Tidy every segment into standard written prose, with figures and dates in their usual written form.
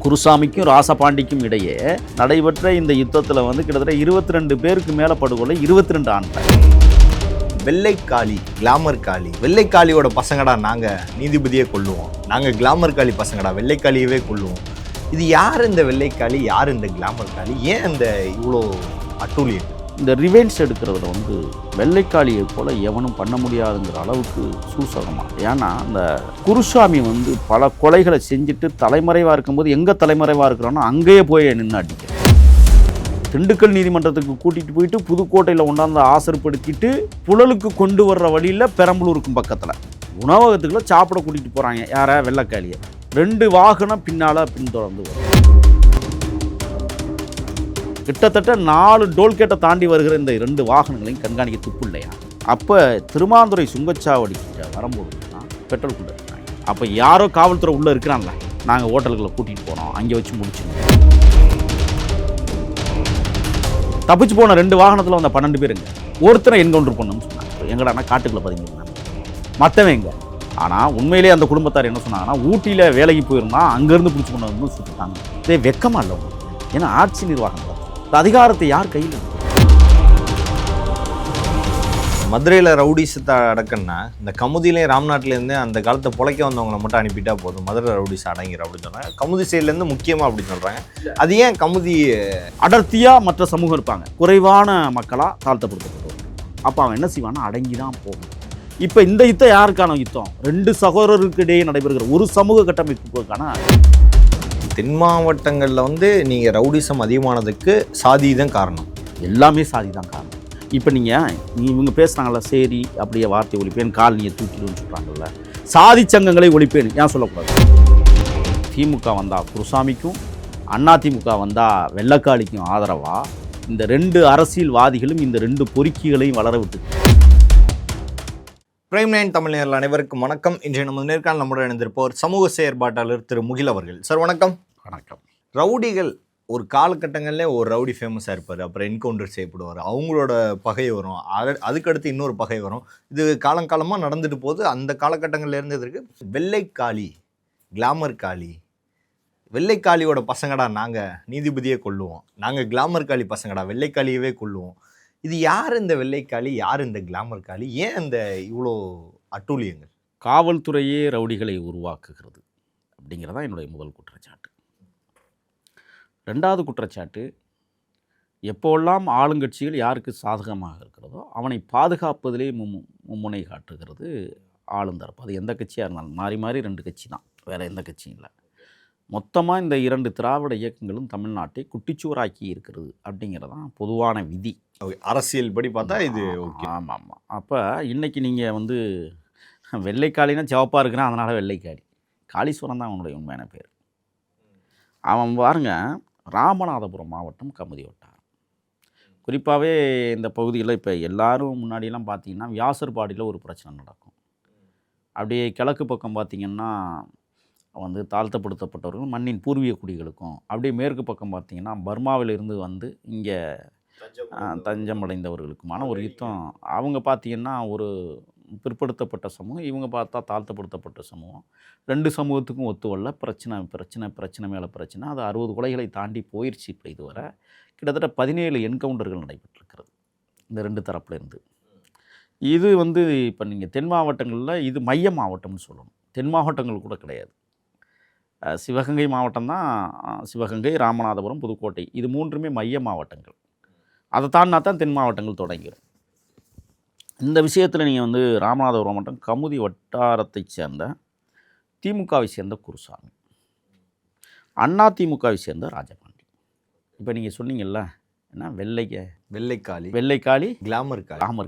குருசாமிக்கும் ராசபாண்டிக்கும் இடையே நடைபெற்ற இந்த யுத்தத்தில் வந்து கிட்டத்தட்ட 22 பேருக்கு மேலே படுகொலை, 22 ஆண்கள். வெள்ளைக்காளி, கிளாமர் காளி. வெள்ளைக்காளியோட பசங்கடா நாங்கள் நீதிபதியே கொள்ளுவோம், நாங்கள் கிளாமர் காளி பசங்கடா வெள்ளைக்காளியவே கொள்ளுவோம். இது யார் இந்த வெள்ளைக்காளி, யார் இந்த கிளாமர் காளி, ஏன் இந்த இவ்வளோ அட்டூழியம்? இந்த ரிவெஞ்ச் எடுக்கிறதுல வந்து வெள்ளைக்காளியை போல் எவனும் பண்ண முடியாதுங்கிற அளவுக்கு சூசகமாக. ஏன்னா அந்த குருசாமி வந்து பல கொலைகளை செஞ்சுட்டு தலைமறைவாக இருக்கும்போது எங்கே தலைமறைவாக இருக்கிறோன்னா அங்கேயே போய் நின்று அடிக்கிறேன். திண்டுக்கல் நீதிமன்றத்துக்கு கூட்டிகிட்டு போயிட்டு புதுக்கோட்டையில் கொண்டாந்து ஆசர்படுத்திட்டு புழலுக்கு கொண்டு வர்ற வழியில் பெரம்பலூருக்கும் பக்கத்தில் உணவகத்துக்குள்ள சாப்பிட கூட்டிகிட்டு போகிறாங்க. யாரை? வெள்ளைக்காளியை. 2 வாகனம் பின்னால் பின்தொடர்ந்து வரும். கிட்டத்தட்ட 4 டோல்கேட்டை தாண்டி வருகிற இந்த 2 வாகனங்களையும் கண்காணிக்க துப்பு இல்லையா? அப்போ திருமாந்துறை சுங்கச்சாவடிக்கு வரும்போது தான் பெட்ரோல் கொண்டு இருக்கிறாங்க. அப்போ யாரோ காவல்துறை உள்ளே இருக்கிறாங்கள, நாங்கள் ஹோட்டல்களை கூட்டிகிட்டு போனோம், அங்கே வச்சு முடிச்சுங்க. தப்பிச்சு போன 2 வாகனத்தில் வந்த 12 பேருங்க. ஒருத்தரை என்கவுண்டர் பண்ணணும்னு சொன்னாங்க. எங்கடானா காட்டுக்குள்ளே பதிங்க, மற்றவன் எங்க? ஆனால் உண்மையிலே அந்த குடும்பத்தார் என்ன சொன்னாங்கன்னா, ஊட்டியில் வேலைக்கு போயிருந்தான், அங்கேருந்து பிடிச்சி கொண்டு வந்து சுட்டுட்டாங்க. இதே வெக்கமாக இல்லை? ஏன்னா ஆட்சி நிர்வாகம் அதிகாரத்தை யார் கையில் இருக்கு? மதுரையில் ரவுடிஸத்தை அடக்கன்னா இந்த கமுதியிலேயும் ராம்நாட்டிலேருந்து அந்த காலத்தை பொழைக்க வந்தவங்களை மட்டும் அனுப்பிட்டா போதும், மதுரை ரவுடிஸ் அடங்கிற அப்படின்னு சொன்னாங்க. கமுதி சைட்லேருந்து முக்கியமாக அப்படின்னு சொல்கிறாங்க. அது ஏன் கமுதி அடர்த்தியாக மற்ற சமூகம் இருப்பாங்க, குறைவான மக்களாக தாழ்த்தப்படுத்தப்படுவாங்க. அப்போ அவன் என்ன செய்வான்னா அடங்கி தான் போகும். இப்போ இந்த யுத்தம் யாருக்கான யுத்தம்? 2 சகோதரருக்கு இடையே நடைபெறுகிற ஒரு சமூக கட்டமைப்புக்கான. தென் மாவட்டங்களில் வந்து நீங்கள் ரவுடிசம் அதிகமானதுக்கு சாதி தான் காரணம். எல்லாமே சாதி தான் காரணம். இப்போ இவங்க பேசுகிறாங்கல்ல, சரி அப்படியே வார்த்தை ஒழிப்பேன், காலனியை தூக்கிடுன்னு சொல்கிறாங்கல்ல, சாதி சங்கங்களை ஒழிப்பேன் ஏன் சொல்லக்கூடாது? திமுக வந்தால் குருசாமிக்கும், அதிமுக வந்தால் வெள்ளைக்காளிக்கும் ஆதரவாக இந்த 2 அரசியல்வாதிகளும் இந்த 2 பொறுக்கிகளையும் வளர விட்டு. பிரைம் 9 தமிழர்கள் அனைவருக்கும் வணக்கம். இன்றைய நம்ம நேர்காணல் நம்முடன் இணைந்திருப்போர் சமூக செயற்பாட்டாளர் திரு முகில் அவர்கள். சார் வணக்கம். வணக்கம். ரவுடிகள் ஒரு காலகட்டங்களில் ஒரு ரவுடி ஃபேமஸாக இருப்பார், அப்புறம் என்கவுண்டர் செய்யப்படுவார், அவங்களோட பகை வரும், அதுக்கடுத்து இன்னொரு பகை வரும். இது காலங்காலமாக நடந்துட்டு போது. அந்த காலகட்டங்களில் இருந்ததுக்கு வெள்ளைக்காளி, கிளாமர் காளி. வெள்ளைக்காளியோட பசங்கடா நாங்கள் நீதிபதியே கொள்ளுவோம், நாங்கள் கிளாமர் காளி பசங்கடா வெள்ளைக்காளியவே கொள்ளுவோம். இது யார் இந்த வெள்ளைக்காளி, யார் இந்த கிளாமர் காளி, ஏன் இந்த இவ்வளோ அட்டூழியங்கள்? காவல்துறையே ரவுடிகளை உருவாக்குகிறது அப்படிங்கிறதா என்னுடைய முதல் குற்றச்சாட்டு. 2வது குற்றச்சாட்டு, எப்போல்லாம் ஆளுங்கட்சிகள் யாருக்கு சாதகமாக இருக்கிறதோ அவனை பாதுகாப்பதிலே மும்முனை காட்டுகிறது ஆளுந்தரப்பு. அது எந்த கட்சியாக இருந்தாலும் மாறி மாறி 2 கட்சி தான், வேறு எந்த கட்சியும் இல்லை. மொத்தமாக இந்த 2 திராவிட இயக்கங்களும் தமிழ்நாட்டை குட்டிச்சுவராக்கி இருக்கிறது அப்படிங்கிறதான் பொதுவான விதி. அரசியல் படி பார்த்தா இது ஓகே. ஆமாம் ஆமாம். அப்போ இன்றைக்கி நீங்கள் வந்து வெள்ளைக்காளினா சிவப்பாக இருக்கிறான், அதனால் வெள்ளைக்காளி. காளீஸ்வரன் தான் அவனுடைய உண்மையான பேர். அவன் பாருங்க, ராமநாதபுரம் மாவட்டம் கமுதி வட்டாரம், குறிப்பாகவே இந்த பகுதியில் இப்போ எல்லாரும் முன்னாடியெல்லாம் பார்த்திங்கன்னா வியாசர்பாடியில் ஒரு பிரச்சனை நடக்கும். அப்படியே கிழக்கு பக்கம் பார்த்திங்கன்னா வந்து தாழ்த்தப்படுத்தப்பட்டவர்கள் மண்ணின் பூர்வீக குடிகளுக்கும், அப்படியே மேற்கு பக்கம் பார்த்திங்கன்னா பர்மாவிலிருந்து வந்து இங்கே தஞ்சம் அடைந்தவர்களுக்குமான ஒரு யுத்தம். அவங்க பார்த்திங்கன்னா ஒரு பிற்படுத்தப்பட்ட சமூகம், இவங்க பார்த்தா தாழ்த்தப்படுத்தப்பட்ட சமூகம். 2 சமூகத்துக்கும் ஒத்து வரல. பிரச்சனை பிரச்சனை பிரச்சனை மேலே பிரச்சனை. அது 60 கொலைகளை தாண்டி போயிடுச்சு. இப்போ இதுவரை கிட்டத்தட்ட 17 என்கவுண்டர்கள் நடைபெற்றிருக்கிறது இந்த 2 தரப்புலேருந்து. இது வந்து இப்போ நீங்கள் தென் மாவட்டங்களில் இது மைய மாவட்டம்னு சொல்லணும். தென் மாவட்டங்கள் கூட கிடையாது. சிவகங்கை மாவட்டம் தான், சிவகங்கை, ராமநாதபுரம், புதுக்கோட்டை, இது 3மே மைய மாவட்டங்கள். அதை தாண்டினா தான் தென் மாவட்டங்கள் தொடங்கிடும். இந்த விஷயத்தில் நீங்கள் வந்து ராமநாதபுரம் மாவட்டம் கமுதி வட்டாரத்தை சேர்ந்த திமுகவை சேர்ந்த குருசாமி, அதிமுகவை சேர்ந்த ராஜபாண்டி. இப்போ நீங்கள் சொன்னீங்கல்ல என்ன வெள்ளைக்காளி கிளாமர்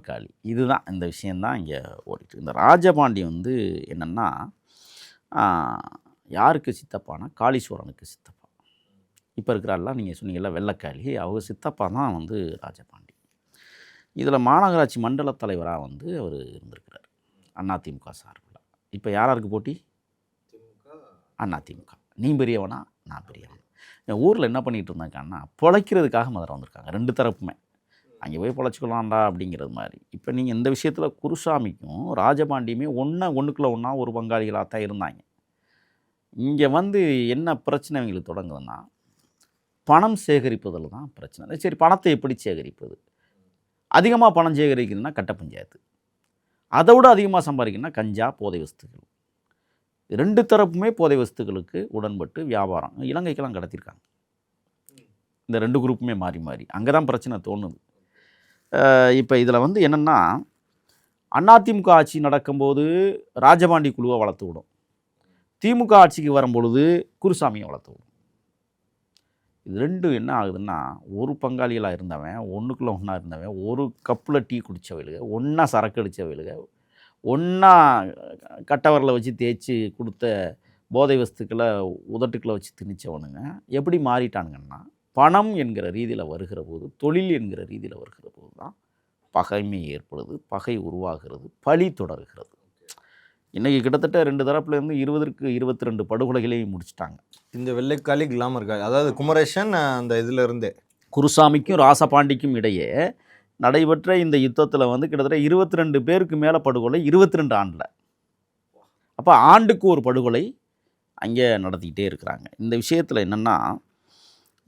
காளி, இதுதான் இந்த விஷயந்தான் இங்கே ஓடிட்டு. இந்த ராஜபாண்டி வந்து என்னென்னா யாருக்கு சித்தப்பானா காளீஸ்வரனுக்கு சித்தப்பா. இப்போ இருக்கிறாரெல்லாம் நீங்கள் சொன்னீங்கல்ல வெள்ளைக்காளி, அவங்க சித்தப்பா தான் வந்து ராஜபாண்டி. இதில் மாநகராட்சி மண்டல தலைவராக வந்து அவர் இருந்திருக்கிறார் அதிமுக சார்பில். இப்போ யாருக்கு போட்டி? அதிமுக. நீ பெரியவனா நான் பெரியவன். என் ஊரில் என்ன பண்ணிகிட்டு இருந்தாங்கன்னா பொழைக்கிறதுக்காக மதுரை வந்திருக்காங்க 2 தரப்புமே. அங்கே போய் பொழைச்சிக்கலாம்டா அப்படிங்கிறது மாதிரி. இப்போ நீங்கள் இந்த விஷயத்தில் குருசாமிக்கும் ராஜபாண்டியுமே ஒன்றுக்குள்ள ஒன்றா ஒரு பங்காளிகளாக தான் இருந்தாங்க. இங்கே வந்து என்ன பிரச்சனை இவங்களுக்கு தொடங்குதுன்னா, பணம் சேகரிப்பதில் தான் பிரச்சனை. சரி, பணத்தை எப்படி சேகரிப்பது? அதிகமாக பணம் சேகரிக்கிறதுனா கட்ட பஞ்சாயத்து. அதை விட அதிகமாக சம்பாதிக்கணும்னா கஞ்சா, போதை வஸ்துக்கள். 2 தரப்புமே போதை வஸ்துக்களுக்கு உடன்பட்டு வியாபாரம் இலங்கைக்கெல்லாம் கடத்தியிருக்காங்க. இந்த 2 குரூப்புமே மாறி மாறி அங்கே தான் பிரச்சனை தோணுது. இப்போ இதில் வந்து என்னென்னா, அதிமுக ஆட்சி நடக்கும்போது ராஜபாண்டி குழுவை வளர்த்து விடும். திமுக ஆட்சிக்கு வரும்பொழுது குருசாமியை வளர்த்து விடும். இது 2 என்ன ஆகுதுன்னா, ஒரு பங்காளிகளாக இருந்தவன், ஒன்றுக்குள்ளே ஒன்றா இருந்தவன், ஒரு கப்பில் டீ குடித்தவளுக, ஒன்றா சரக்கு அடித்தவளுக, ஒன்றா கட்டவரில் வச்சு தேய்ச்சி கொடுத்த போதை வஸ்துக்களை உதட்டுக்களை வச்சு திணிச்சவனுங்க எப்படி மாறிட்டானுங்கன்னா, பணம் என்கிற ரீதியில் வருகிற போது, தொழில் என்கிற ரீதியில் வருகிற போது தான் பகைமை ஏற்படுது, பகை உருவாகிறது, பழி தொடர்கிறது. இன்றைக்கி கிட்டத்தட்ட 2 தரப்புலேருந்து 20க்கு 22 படுகொலைகளையும் முடிச்சிட்டாங்க. இந்த வெள்ளைக்காளி கிளாமர் காளி, அதாவது குமரேசன் அந்த இதில் இருந்தே குருசாமிக்கும் ராசபாண்டிக்கும் இடையே நடைபெற்ற இந்த யுத்தத்தில் வந்து கிட்டத்தட்ட 22 பேருக்கு மேலே படுகொலை 22 ஆண்டில். அப்போ ஆண்டுக்கு ஒரு படுகொலை அங்கே நடத்திக்கிட்டே இருக்கிறாங்க. இந்த விஷயத்தில் என்னென்னா,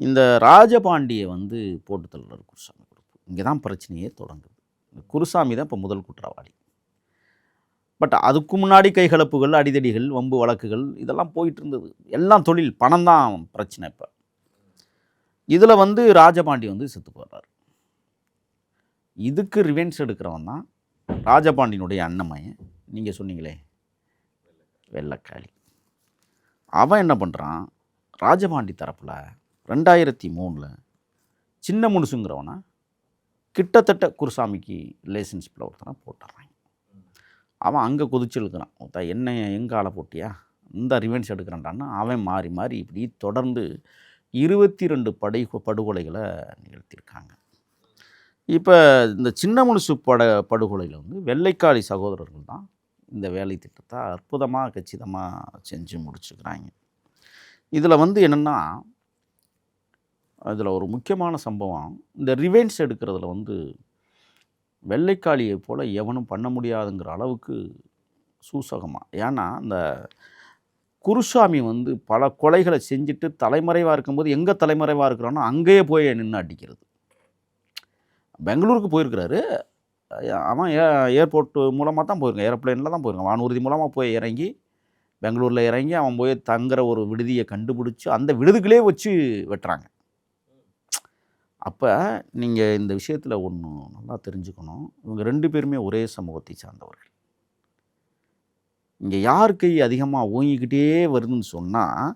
இந்த ராஜபாண்டியை வந்து போட்டு தள்ளுறாரு குருசாமி குரூப். இங்கே தான் பிரச்சனையே தொடங்குது. குருசாமி தான் இப்போ முதல் குற்றவாளி. பட் அதுக்கு முன்னாடி கைகலப்புகள், அடிதடிகள், வம்பு வழக்குகள் இதெல்லாம் போயிட்டு இருந்தது. எல்லாம் தொழில், பணம் தான் பிரச்சனை. இப்போ இதில் வந்து ராஜபாண்டி வந்து செத்து போடுறாரு. இதுக்கு ரிவென்ஸ் எடுக்கிறவன் தான் ராஜபாண்டியினுடைய அண்ணமையன், நீங்கள் சொன்னீங்களே வெள்ளைக்காளி. அவன் என்ன பண்ணுறான், ராஜபாண்டி தரப்பில் 2003 சின்ன முனுசுங்கிறவனை கிட்டத்தட்ட குருசாமிக்கு ரிலேஷன்ஷிப்பில் ஒருத்தனை போட்டுறான். அவன் அங்கே கொதிச்சு இழுக்கிறான். என்ன எங்கே ஆளை போட்டியா, இந்த ரிவென்ஸ் எடுக்கிறான்டான்னு அவன் மாறி மாறி இப்படி தொடர்ந்து 22 படுகொலைகளை நிகழ்த்தியிருக்காங்க. இப்போ இந்த சின்ன முழுசு படுகொலையில் வந்து வெள்ளைக்காளி சகோதரர்கள் தான் இந்த வேலை திட்டத்தை அற்புதமாக கச்சிதமாக செஞ்சு முடிச்சுக்கிறாங்க. இதில் வந்து என்னென்னா, இதில் ஒரு முக்கியமான சம்பவம், இந்த ரிவென்ஸ் எடுக்கிறதுல வந்து வெள்ளைக்காளியை போல் எவனும் பண்ண முடியாதுங்கிற அளவுக்கு சூசகமாக. ஏன்னா இந்த குருசாமி வந்து பல கொலைகளை செஞ்சுட்டு தலைமறைவாக இருக்கும்போது எங்கே தலைமறைவாக இருக்கிறானோ அங்கேயே போய் நின்று அடிக்கிறது. பெங்களூருக்கு போயிருக்கிறாரு அவன், ஏர்போர்ட்டு மூலமாக தான் போயிருக்கான், ஏரோப்ளேனில் தான் போயிருக்கான், வானூர்தி மூலமாக போய் இறங்கி பெங்களூரில் இறங்கி அவன் போய் தங்குற ஒரு விடுதியை கண்டுபிடிச்சி அந்த விடுதிகளே வச்சு வெட்டுறாங்க. அப்போ நீங்கள் இந்த விஷயத்தில் ஒன்று நல்லா தெரிஞ்சுக்கணும், இவங்க 2 பேருமே ஒரே சமூகத்தை சார்ந்தவர்கள். இங்கே யார் கை அதிகமாக ஓங்கிக்கிட்டே வருதுன்னு சொன்னால்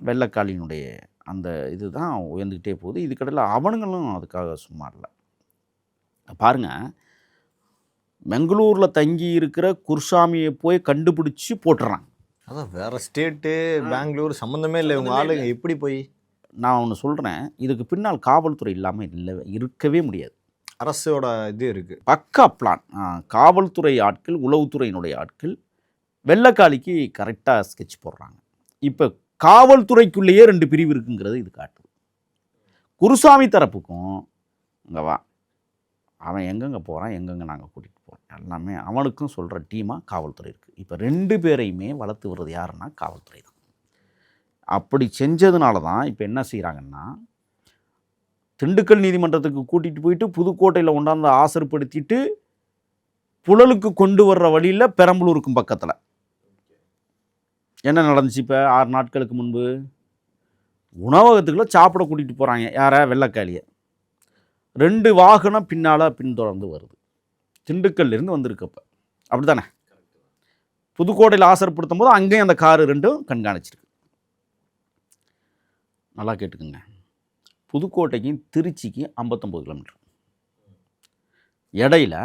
வெள்ளைக்காளியினுடைய அந்த இது தான் உயர்ந்துக்கிட்டே போகுது. இதுக்கடையில் அவனுங்களும் அதுக்காக சும்மா இல்லை. பாருங்கள், பெங்களூரில் தங்கி இருக்கிற குருசாமியை போய் கண்டுபிடிச்சி போட்டுறாங்க. அதான் வேறு ஸ்டேட்டு, பெங்களூர் சம்மந்தமே இல்லை. இவங்க ஆளுங்க எப்படி போய், நான் ஒன்று சொல்கிறேன், இதுக்கு பின்னால் காவல்துறை இல்லாமல் இருக்கவே முடியாது. அரசோட இது இருக்குது, பக்கா பிளான். காவல்துறை ஆட்கள், உளவுத்துறையினுடைய ஆட்கள் வெள்ளைக்காளிக்கு கரெக்டாக ஸ்கெட்ச் போடுறாங்க. இப்போ காவல்துறைக்குள்ளேயே 2 பிரிவு இருக்குங்கிறது இது காட்டுது. குருசாமி தரப்புக்கும் இங்கே வா, அவன் எங்கெங்கே போகிறான், எங்கெங்கே நாங்கள் கூட்டிகிட்டு போகிறோம், எல்லாமே அவனுக்கும் சொல்கிற டீமாக காவல்துறை இருக்குது. இப்போ 2 பேரையுமே வளர்த்து வர்றது யாருன்னா காவல்துறை தான். அப்படி செஞ்சதுனால தான் இப்போ என்ன செய்கிறாங்கன்னா, திண்டுக்கல் நீதிமன்றத்துக்கு கூட்டிகிட்டு போயிட்டு புதுக்கோட்டையில் கொண்டாந்து ஆசர்படுத்திட்டு புழலுக்கு கொண்டு வர்ற வழியில் பெரம்பலூருக்கும் பக்கத்தில் என்ன நடந்துச்சு, இப்போ 6 நாட்களுக்கு முன்பு உணவகத்துக்குள்ளே சாப்பிட கூட்டிகிட்டு போகிறாங்க. யாரை, வெள்ளைக்காளியை. 2 வாகனம் பின்தொடர்ந்து வருது, திண்டுக்கல்லிருந்து வந்திருக்கப்ப. அப்படி தானே, புதுக்கோட்டையில் ஆசர்படுத்தும் போது அங்கேயும் அந்த காரு 2ம் கண்காணிச்சிருக்கு. நல்லா கேட்டுக்குங்க, புதுக்கோட்டைக்கும் திருச்சிக்கு 59 கிலோமீட்டர் இடையில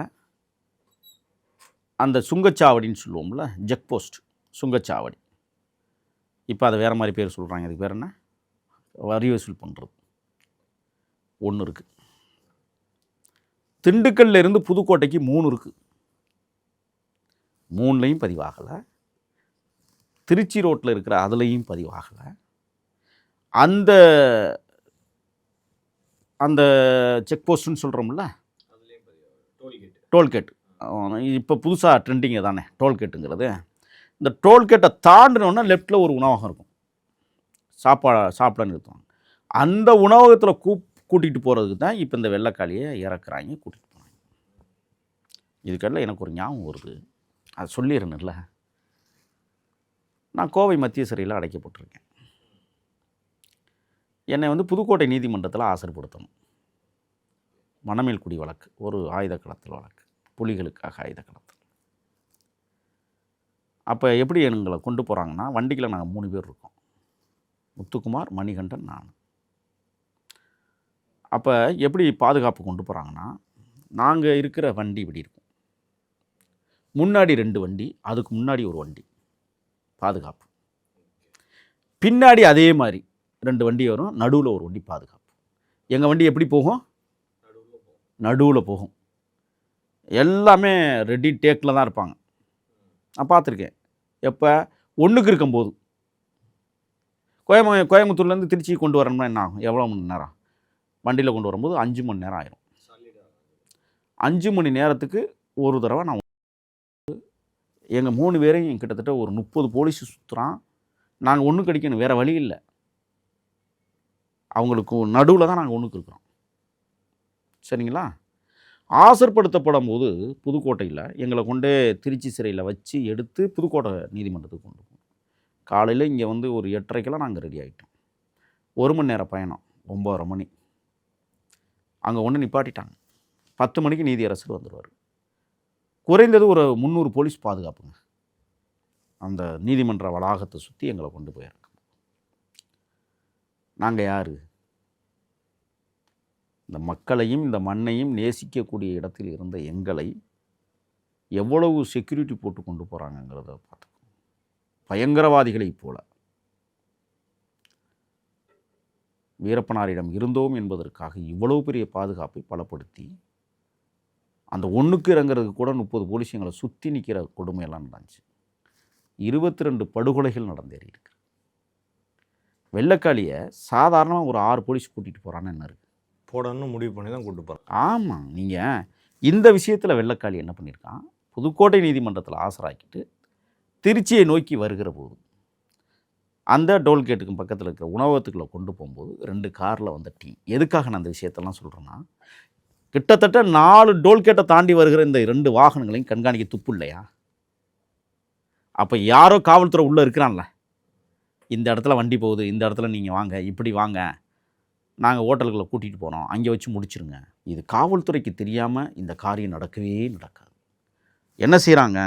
அந்த சுங்கச்சாவடின்னு சொல்லுவோம்ல, ஜெக் போஸ்ட் சுங்கச்சாவடி, இப்போ அதை வேறு மாதிரி பேர் சொல்கிறாங்க. அதுக்கு பேர் என்ன, வரி வசூல் பண்ணுறது ஒன்று இருக்குது. திண்டுக்கல்ல இருந்து புதுக்கோட்டைக்கு 3 இருக்குது, 3லையும் பதிவாகலை. திருச்சி ரோட்டில் இருக்கிற அதுலேயும் பதிவாகலை. அந்த அந்த செக் போஸ்ட்டுன்னு சொல்கிறோம்ல, டோல்கேட் இப்போ புதுசாக ட்ரெண்டிங்கு தானே டோல்கேட்டுங்கிறது. இந்த டோல்கேட்டை தாண்டினோன்னா லெஃப்ட்டில் ஒரு உணவகம் இருக்கும், சாப்பிட நிறுத்துவாங்க. அந்த உணவகத்தில் கூட்டிகிட்டு போகிறதுக்கு தான் இப்போ இந்த வெள்ளைக்காளியை இறக்குறாங்க, கூட்டிகிட்டு போனாங்க. இதுக்கெல்லாம் எனக்கு ஒரு ஞாபகம் வருது, அது சொல்லிடுறேன்ல. நான் கோவை மத்திய சிறையில் அடைக்கப்பட்டிருக்கேன். என்னை வந்து புதுக்கோட்டை நீதிமன்றத்தில் ஆசர்படுத்தணும். மணமேல்குடி வழக்கு, ஒரு ஆயுத கடத்தல் வழக்கு, புலிகளுக்காக ஆயுத கடத்தல். அப்போ எப்படி எங்களை கொண்டு போகிறாங்கன்னா, வண்டியில் நாங்கள் 3 பேர் இருக்கோம், முத்துக்குமார், மணிகண்டன், நான். அப்போ எப்படி பாதுகாப்பு கொண்டு போகிறாங்கன்னா, நாங்கள் இருக்கிற வண்டி இப்படி இருக்கும், முன்னாடி 2 வண்டி, அதுக்கு முன்னாடி ஒரு வண்டி பாதுகாப்பு, பின்னாடி அதே மாதிரி 2 வண்டி வரும், நடுவில் ஒரு வண்டி பாதுகாப்பு. எங்கள் வண்டி எப்படி போகும்? நடுவில் போகும். எல்லாமே ரெடி டேக்கில் தான் இருப்பாங்க. நான் பார்த்துருக்கேன். எப்போ ஒன்றுக்கு இருக்கும்போது கோயம்புத்தூர்லேருந்து திருச்சி கொண்டு வரணும்னா என்ன ஆகும்? எவ்வளோ மணி நேரம்? வண்டியில் கொண்டு வரும்போது 5 மணி நேரம் ஆயிரும். 5 மணி நேரத்துக்கு ஒரு தடவை நான் எங்கள் 3 பேரையும் கிட்டத்தட்ட ஒரு 30 போலீஸ் சுற்றுறான். நாங்கள் ஒன்றுக்கு அடிக்கணும், வேறு வழி இல்லை. அவங்களுக்கு நடுவில் தான் நாங்கள் ஒன்றுக்கு இருக்கிறோம். சரிங்களா? ஆசர்படுத்தப்படும் போது புதுக்கோட்டையில் எங்களை கொண்டே திருச்சி சிறையில் வச்சு எடுத்து புதுக்கோட்டை நீதிமன்றத்துக்கு கொண்டு போகணும். காலையில் இங்கே வந்து ஒரு 8:30க்கெல்லாம் நாங்கள் ரெடி ஆகிட்டோம். 1 மணி நேரம் பயணம், 9:30 மணி. அங்கே ஒன்று நிப்பாட்டிட்டாங்க. 10 மணிக்கு நீதியரசர் வந்துடுவார். குறைந்தது ஒரு 300 போலீஸ் பாதுகாப்புங்க. அந்த நீதிமன்ற வளாகத்தை சுற்றி எங்களை கொண்டு போயிருக்கோம். நாங்கள் யார்? இந்த மக்களையும் இந்த மண்ணையும் நேசிக்கக்கூடிய இடத்தில் இருந்த எங்களை எவ்வளவு செக்யூரிட்டி போட்டு கொண்டு போகிறாங்கங்கிறத பார்த்துக்கோங்க. பயங்கரவாதிகளைப் போல. வீரப்பனாரிடம் இருந்தோம் என்பதற்காக இவ்வளவு பெரிய பாதுகாப்பை பலப்படுத்தி அந்த ஒன்றுக்கு இறங்கிறதுக்கு கூட 30 போலீஸ் எங்களை சுற்றி நிற்கிற கொடுமையெல்லாம் நடந்துச்சு. 22 படுகொலைகள் நடந்தேறி இருக்கு. வெள்ளைக்காளியை சாதாரணமாக ஒரு 6 போலீஸ் கூட்டிகிட்டு போகிறான்னு என்ன இருக்குது? போடணும்னு முடிவு பண்ணி தான் கூட்டு போகிறோம். ஆமாம். நீங்கள் இந்த விஷயத்தில் வெள்ளைக்காளி என்ன பண்ணியிருக்கான்? புதுக்கோட்டை நீதிமன்றத்தில் ஆசராக்கிட்டு திருச்சியை நோக்கி வருகிற போது அந்த டோல்கேட்டுக்கு பக்கத்தில் இருக்கிற உணவகத்துக்குள்ளே கொண்டு போகும்போது 2 காரில் வந்த டீ. எதுக்காக நான் அந்த விஷயத்தெல்லாம் சொல்கிறேன்னா, கிட்டத்தட்ட 4 டோல்கேட்டை தாண்டி வருகிற இந்த 2 வாகனங்களையும் கண்காணிக்க துப்பு இல்லையா? அப்போ யாரோ காவல்துறை உள்ளே இருக்கிறான்ல, இந்த இடத்துல வண்டி போகுது, இந்த இடத்துல நீங்கள் வாங்க, இப்படி வாங்க, நாங்கள் ஹோட்டல்களை கூட்டிகிட்டு போகிறோம், அங்கே வச்சு முடிச்சிருங்க. இது காவல்துறைக்கு தெரியாமல் இந்த காரியம் நடக்கவே நடக்காது. என்ன செய்கிறாங்க?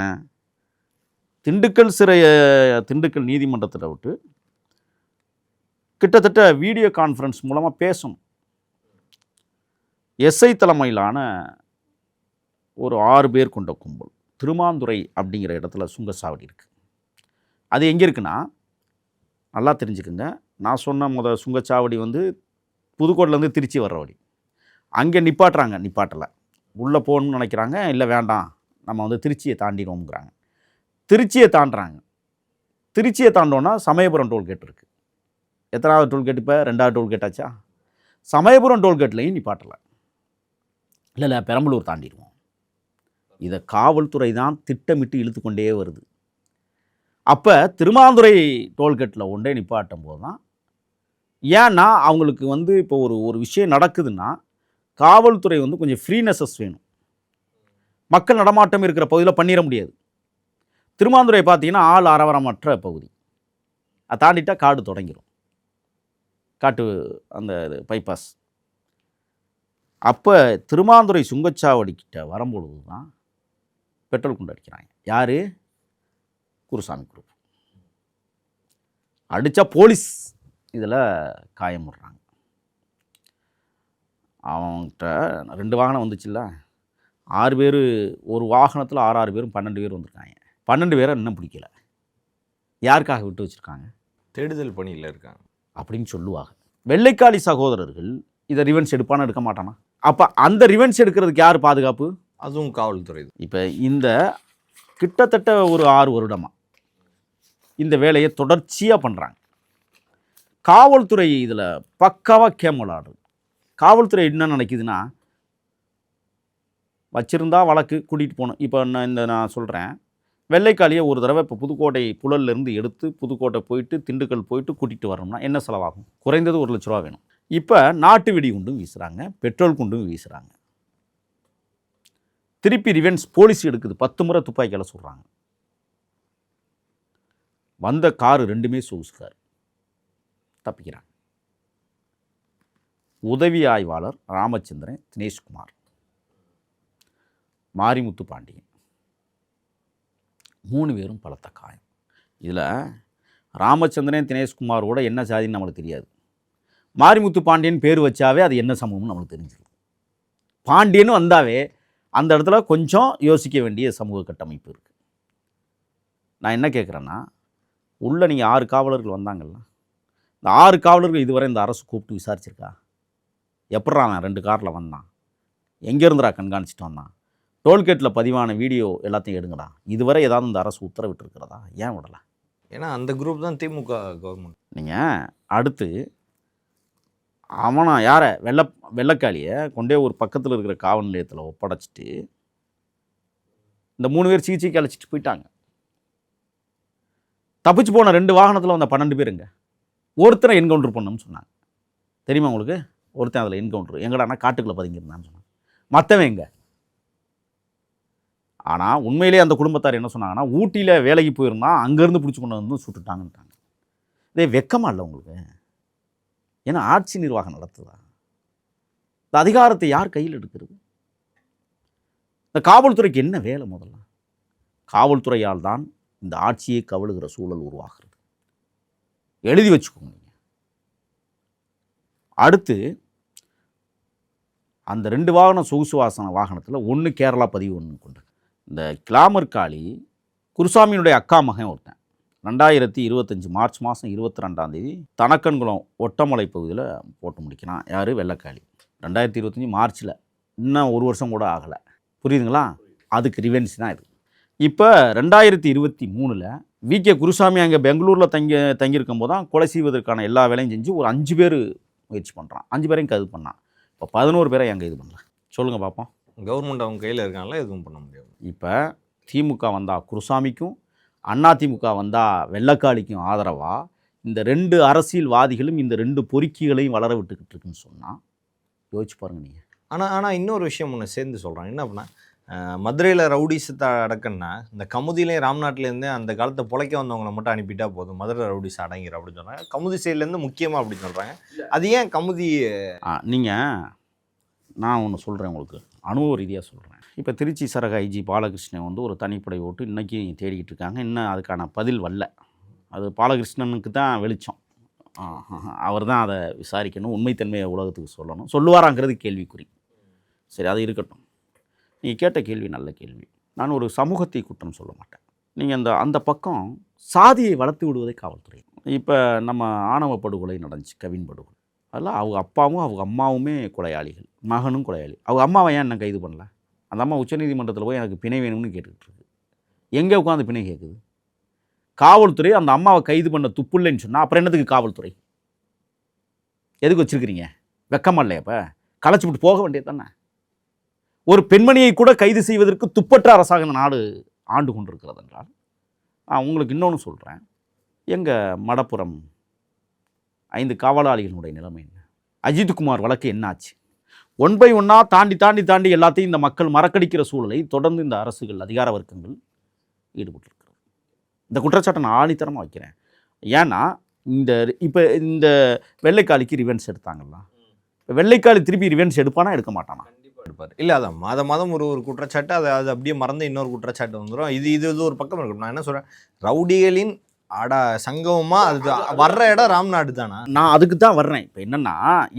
திண்டுக்கல் நீதிமன்றத்தில் விட்டு கிட்டத்தட்ட வீடியோ கான்ஃபரன்ஸ் மூலமாக பேசணும். எஸ்ஐ தலைமையிலான ஒரு 6 பேர் கொண்ட கும்பல் திருமாந்துறை அப்படிங்கிற இடத்துல சுங்கச்சாவடி இருக்குது. அது எங்கே இருக்குன்னா, நல்லா தெரிஞ்சுக்குங்க, நான் சொன்ன சுங்கச்சாவடி வந்து புதுக்கோட்டையிலேருந்து திருச்சி வர்ற வழி. அங்கே நிப்பாட்டலை. உள்ளே போகணும்னு நினைக்கிறாங்க, இல்லை வேண்டாம் நம்ம வந்து திருச்சியை தாண்டிடுவோங்கிறாங்க. திருச்சியை தாண்டுறாங்க. திருச்சியை தாண்டோன்னா சமயபுரம் டோல்கேட் இருக்குது. எத்தனாவது டோல்கேட்? இப்போ 2வது டோல்கேட் ஆச்சா? சமயபுரம் டோல்கேட்லையும் நிப்பாட்டலை. இல்லை பெரம்பலூர் தாண்டிடுவோம். இதை காவல்துறை தான் திட்டமிட்டு இழுத்து கொண்டே வருது. அப்போ திருமாந்துறை டோல்கேட்டில் ஒன்றே நிப்பாட்டும் போது தான், ஏன்னா அவங்களுக்கு வந்து இப்போ ஒரு விஷயம் நடக்குதுன்னா காவல்துறை வந்து கொஞ்சம் ஃப்ரீனஸஸ் வேணும். மக்கள் நடமாட்டம் இருக்கிற பகுதியில் பண்ணிட முடியாது. திருமாந்துறை பார்த்தீங்கன்னா ஆள் அரவரமற்ற பகுதி. அதை தாண்டிட்டால் காடு தொடங்கிடும், காட்டு அந்த பைபாஸ். அப்போ திருமாந்துறை சுங்கச்சாவடிக்கிட்ட வரும்பொழுது தான் பெட்ரோல் குண்டு அடிக்கிறாங்க. யார்? குருசாமி குரூப். அடித்தா போலீஸ் இதில் காயமுடுறாங்க. அவன்கிட்ட 2 வாகனம் வந்துச்சுல்ல, 6 பேர் ஒரு வாகனத்தில் 6 பேரும் 12 பேர் வந்திருக்காங்க. 12 பேரை இன்னும் பிடிக்கல. யாருக்காக விட்டு வச்சுருக்காங்க? தேடுதல் பணியில் இருக்காங்க அப்படின்னு சொல்லுவாங்க. வெள்ளைக்காளி சகோதரர்கள் இதை ரிவென்ஸ் எடுப்பான்னு எடுக்க மாட்டானா? அப்போ அந்த ரிவென்ஸ் எடுக்கிறதுக்கு யார் பாதுகாப்பு? அதுவும் காவல்துறை. இப்போ இந்த கிட்டத்தட்ட ஒரு 6 வருடமாக இந்த வேலையை தொடர்ச்சியாக பண்ணுறாங்க. காவல்துறை இதில் பக்காவாக கேமலாடுது. காவல்துறை என்ன நினைக்குதுன்னா, வச்சுருந்தா வழக்கு கூட்டிகிட்டு போகணும். இப்போ நான் சொல்கிறேன், வெள்ளைக்காளியை ஒரு தடவை இப்போ புதுக்கோட்டை புழல்லேருந்து எடுத்து புதுக்கோட்டை போயிட்டு திண்டுக்கல் போயிட்டு கூட்டிகிட்டு வரணும்னா என்ன செலவாகும்? குறைந்தது 1 லட்ச ரூபா வேணும். இப்போ நாட்டு வெடி குண்டும் வீசுகிறாங்க, பெட்ரோல் குண்டும் வீசுகிறாங்க. திருப்பி ரிவென்ஸ் போலீஸ் எடுக்குது, 10 முறை துப்பாக்கியால் சுடுறாங்க. வந்த காரு 2மே சொகுசு கார், தப்பிக்கிறாங்க. உதவி ஆய்வாளர் ராமச்சந்திரன், தினேஷ்குமார், மாரிமுத்து பாண்டியன் 3 பேரும் பலத்த காயம். இதில் ராமச்சந்திரன் தினேஷ்குமாரோட என்ன சாதின்னு நம்மளுக்கு தெரியாது. மாரிமுத்து பாண்டியன் பேர் வச்சாவே அது என்ன சமூகம்னு நம்மளுக்கு தெரிஞ்சிடும். பாண்டியன்னு வந்தாவே அந்த இடத்துல கொஞ்சம் யோசிக்க வேண்டிய சமூக கட்டமைப்பு இருக்குது. நான் என்ன கேட்குறேன்னா, உள்ளே நீங்கள் 6 காவலர்கள் வந்தாங்கல்ல, இந்த 6 காவலர்கள் இதுவரை இந்த அரசு கூப்பிட்டு விசாரிச்சிருக்கா? எப்பட்றா அவன் 2 காரில் வந்தான், எங்கேருந்துடா கண்காணிச்சிட்டு வந்தான், டோல்கேட்டில் பதிவான வீடியோ எல்லாத்தையும் எடுங்கடா, இதுவரை ஏதாவது இந்த அரசு உத்தரவிட்டு இருக்கிறதா? ஏன் விடலை? ஏன்னா அந்த குரூப் தான் திமுக கவர்மெண்ட். நீங்கள் அடுத்து அவனை யாரை வெள்ளைக்காளியை கொண்டே ஒரு பக்கத்தில் இருக்கிற காவல் நிலையத்தில் ஒப்படைச்சிட்டு இந்த 3 பேர் சிகிச்சைக்கு அழைச்சிட்டு போயிட்டாங்க. தப்பிச்சு போன 2 வாகனத்தில் வந்த 12 பேருங்க. ஒருத்தரை என்கவுண்டர் பண்ணணும்னு சொன்னாங்க. தெரியுமா உங்களுக்கு? ஒருத்தன் அதில் என்கவுண்டர் எங்கடானா காட்டுக்குள்ளே பதுங்கியிருந்தான்னு சொன்னாங்க. மற்றவன் எங்க? ஆனால் உண்மையிலே அந்த குடும்பத்தார் என்ன சொன்னாங்கன்னா, ஊட்டியில் வேலைக்கு போயிருந்தான், அங்கேருந்து பிடிச்சி கொண்டு வந்து சுட்டுட்டாங்கன்ட்டாங்க. இதே வெக்கமா இல்லை உங்களுக்கு? ஏன்னா ஆட்சி நிர்வாகம் நடத்துதா? இந்த அதிகாரத்தை யார் கையில் எடுக்கிறது? இந்த காவல்துறைக்கு என்ன வேலை? முதல்ல காவல்துறையால் தான் இந்த ஆட்சியை கவழுகிற சூழல் உருவாகிறது. எழுதி வச்சுக்கோங்க. அடுத்து அந்த 2 வாகனம் சொகுசு வாகனத்தில் 1 கேரளா பதிவு 1 கொண்டு இந்த கிளாமர் காளி குருசாமியினுடைய அக்கா மகன் ஒருத்தன் 2025 மார்ச் மாதம் 22 தனக்கன்குளம் ஒட்டமலை பகுதியில் போட்டு முடிக்கிறான். யார்? வெள்ளைக்காளி. 2025 மார்ச்சில், இன்னும் 1 வருஷம் கூட ஆகலை. புரியுதுங்களா? அதுக்கு ரிவென்ஸ் தான் இது. இப்போ 2023 விகே குருசாமி அங்கே பெங்களூரில் தங்கியிருக்கும் போது தான் கொலை செய்வதற்கான எல்லா வேலையும் செஞ்சு ஒரு 5 பேர் முயற்சி பண்ணுறான். 5 பேரையும் கைது பண்ணான். இப்போ 11 பேரை எங்கே இது பண்ணல? சொல்லுங்கள் பார்ப்போம். கவர்மெண்ட் அவங்க கையில் இருக்காங்களா, எதுவும் பண்ண முடியாது. இப்போ திமுக வந்தால் குருசாமிக்கும், அதிமுக வந்தால் வெள்ளைக்காளிக்கும் ஆதரவாக இந்த 2 அரசியல்வாதிகளும் இந்த 2 பொறுக்கிகளையும் வளர விட்டுக்கிட்டு இருக்குன்னு சொன்னால் யோசிச்சு பாருங்கள் நீங்கள். ஆனால் இன்னொரு விஷயம் ஒன்று சேர்ந்து சொல்கிறாங்க. என்ன அப்படின்னா, மதுரையில் ரவுடிஸத்தை அடக்கன்னா இந்த கமுதியிலேயும் ராம்நாட்டிலேருந்தே அந்த காலத்தை பிழைக்க வந்தவங்களை மட்டும் அனுப்பிட்டா போதும், மதுரை ரவுடிஸ் அடங்கிற அப்படின்னு சொல்கிறாங்க. கமுதி சைட்லேருந்து முக்கியமாக அப்படின்னு சொல்கிறாங்க. அது ஏன் கமுதி? நீங்கள் நான் ஒன்று சொல்கிறேன், உங்களுக்கு அனுபவ ரீதியாக சொல்கிறேன். இப்போ திருச்சி சரக ஐஜி பாலகிருஷ்ணன் வந்து ஒரு தனிப்படை ஓட்டு இன்றைக்கி தேடிக்கிட்டு இருக்காங்க. இன்னும் அதுக்கான பதில் வரல. அது பாலகிருஷ்ணனுக்கு தான் வெளிச்சம். அவர் தான் அதை விசாரிக்கணும், உண்மைத்தன்மையை உலகத்துக்கு சொல்லணும். சொல்லுவாராங்கிறது கேள்விக்குறி. சரி, அது இருக்கட்டும். நீங்கள் கேட்ட கேள்வி நல்ல கேள்வி. நான் ஒரு சமூகத்தை குற்றம் சொல்ல மாட்டேன். நீங்கள் அந்த பக்கம் சாதியை வளர்த்து விடுவதை காவல்துறை. இப்போ நம்ம ஆணவ படுகொலை நடந்துச்சு, கவின் படுகொலை. அதெல்லாம் அவங்க அப்பாவும் அவங்க அம்மாவுமே கொலையாளிகள், மகனும் கொலையாளி. அவங்க அம்மாவை ஏன் என்ன கைது பண்ணல? அந்த அம்மா உச்சநீதிமன்றத்தில் போய் எனக்கு பிணை வேணும்னு கேட்டுக்கிட்டு இருக்கு. எங்கே உட்காந்து பிணை கேட்குது? காவல்துறை அந்த அம்மாவை கைது பண்ண துப்பு இல்லைன்னு சொன்னால் அப்புறம் என்னத்துக்கு காவல்துறை? எதுக்கு வச்சுருக்கிறீங்க? வெக்கமா இல்லையா? இப்போ களைச்சி விட்டு போக வேண்டியது தானே. ஒரு பெண்மணியை கூட கைது செய்வதற்கு துப்பற்ற அரசாக இந்த நாடு ஆண்டு கொண்டிருக்கிறது என்றால், நான் உங்களுக்கு இன்னொன்று சொல்கிறேன். எங்கள் மடப்புறம் 5 காவலாளிகளுடைய நிலைமை என்ன? அஜித்குமார் வழக்கு என்னாச்சு? 1 by 1 தாண்டி எல்லாத்தையும் இந்த மக்கள் மறக்கடிக்கிற சூழலை தொடர்ந்து இந்த அரசுகள், அதிகார வர்க்கங்கள் ஈடுபட்டிருக்கிறது. இந்த குற்றச்சாட்டை நான் ஆணித்தரமாக வைக்கிறேன். ஏன்னா இப்போ இந்த வெள்ளைக்காளிக்கு ரிவென்ஸ் எடுத்தாங்களா? வெள்ளைக்காளி திருப்பி ரிவென்ஸ் எடுப்பானா எடுக்க மாட்டானா? எடுப்பார். இல்லை, அதான் மாதம் ஒரு குற்றச்சாட்டு, அது அப்படியே மறந்து இன்னொரு குற்றச்சாட்டு வந்துடும். இது ஒரு பக்கம் இருக்கும். நான் என்ன சொல்கிறேன், ரவுடிகளின் சங்கமமாக அது வர்ற இடம் ராம்நாடு தானே. நான் அதுக்கு தான் வர்றேன். இப்போ என்னென்னா,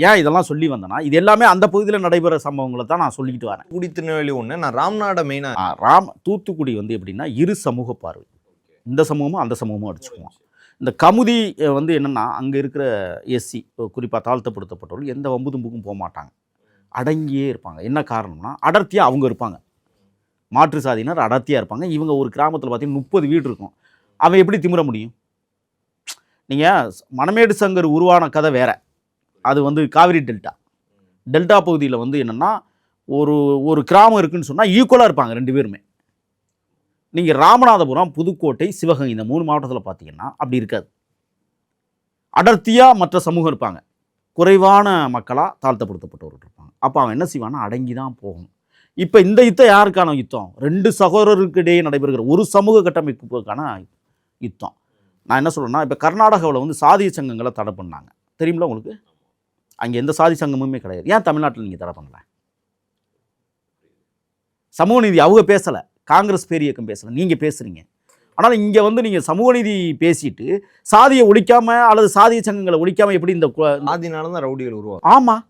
ஏன் இதெல்லாம் சொல்லி வந்தேன்னா, இது எல்லாமே அந்த பகுதியில் நடைபெற சம்பவங்களை தான் நான் சொல்லிக்கிட்டு வரேன். தூத்துக்குடி திருநெல்வேலி ஒன்று, நான் ராம்நாடை மெயினாக தூத்துக்குடி வந்து எப்படின்னா இரு சமூக பார்வை. இந்த சமூகமும் அந்த சமூகமும் அடிச்சுக்குவோம். இந்த கமுதி வந்து என்னென்னா, அங்கே இருக்கிற எஸ்சி, குறிப்பாக தாழ்த்தப்படுத்தப்பட்டவர்கள் எந்த வம்பு தும்புக்கும் போக மாட்டாங்க, அடங்கியே இருப்பாங்க. என்ன காரணம்னா, அடர்த்தியாக அவங்க இருப்பாங்க. மாற்று சாதியினர் அடர்த்தியாக இருப்பாங்க. இவங்க ஒரு கிராமத்தில் பார்த்தீங்கன்னா 30 வீடு இருக்கும். அவன் எப்படி திமிர முடியும்? நீங்கள் மணமேடு சங்கர் உருவான கதை வேற. அது வந்து காவிரி டெல்டா பகுதியில் வந்து என்னென்னா, ஒரு கிராமம் இருக்குதுன்னு சொன்னால் ஈக்குவலாக இருப்பாங்க 2 பேருமே. நீங்கள் ராமநாதபுரம், புதுக்கோட்டை, சிவகங்கை இந்த 3 மாவட்டத்தில் பார்த்தீங்கன்னா அப்படி இருக்காது. அடர்த்தியாக மற்ற சமூகம் இருப்பாங்க, குறைவான மக்களாக தாழ்த்தப்படுத்தப்பட்டவர்கள் இருப்பாங்க. அப்போ அவன் என்ன செய்வான்னா அடங்கி தான் போகணும். இப்போ இந்த யுத்தம் யாருக்கான யுத்தம்? 2 சகோதரருக்கு இடையே நடைபெறுகிற ஒரு சமூக கட்டமைப்புக்கான யுத்தம். நான் என்ன சொல்கிறேன்னா, இப்போ கர்நாடகாவில் வந்து சாதிய சங்கங்களை தடை பண்ணாங்க, தெரியுமில உங்களுக்கு? அங்கே எந்த சாதி சங்கமுமே கிடையாது. ஏன் தமிழ்நாட்டில் நீங்கள் தடை பண்ணல? சமூக நீதி அவங்க பேசலை, காங்கிரஸ் பேரியக்கம் பேசலை, நீங்கள் பேசுகிறீங்க. ஆனால் இங்கே வந்து நீங்கள் சமூக நீதி பேசிட்டு சாதியை ஒழிக்காமல் அல்லது சாதிய சங்கங்களை ஒழிக்காமல் எப்படி இந்த சாதினால தான் ரவுடிகள் உருவாகும். ஆமாம்,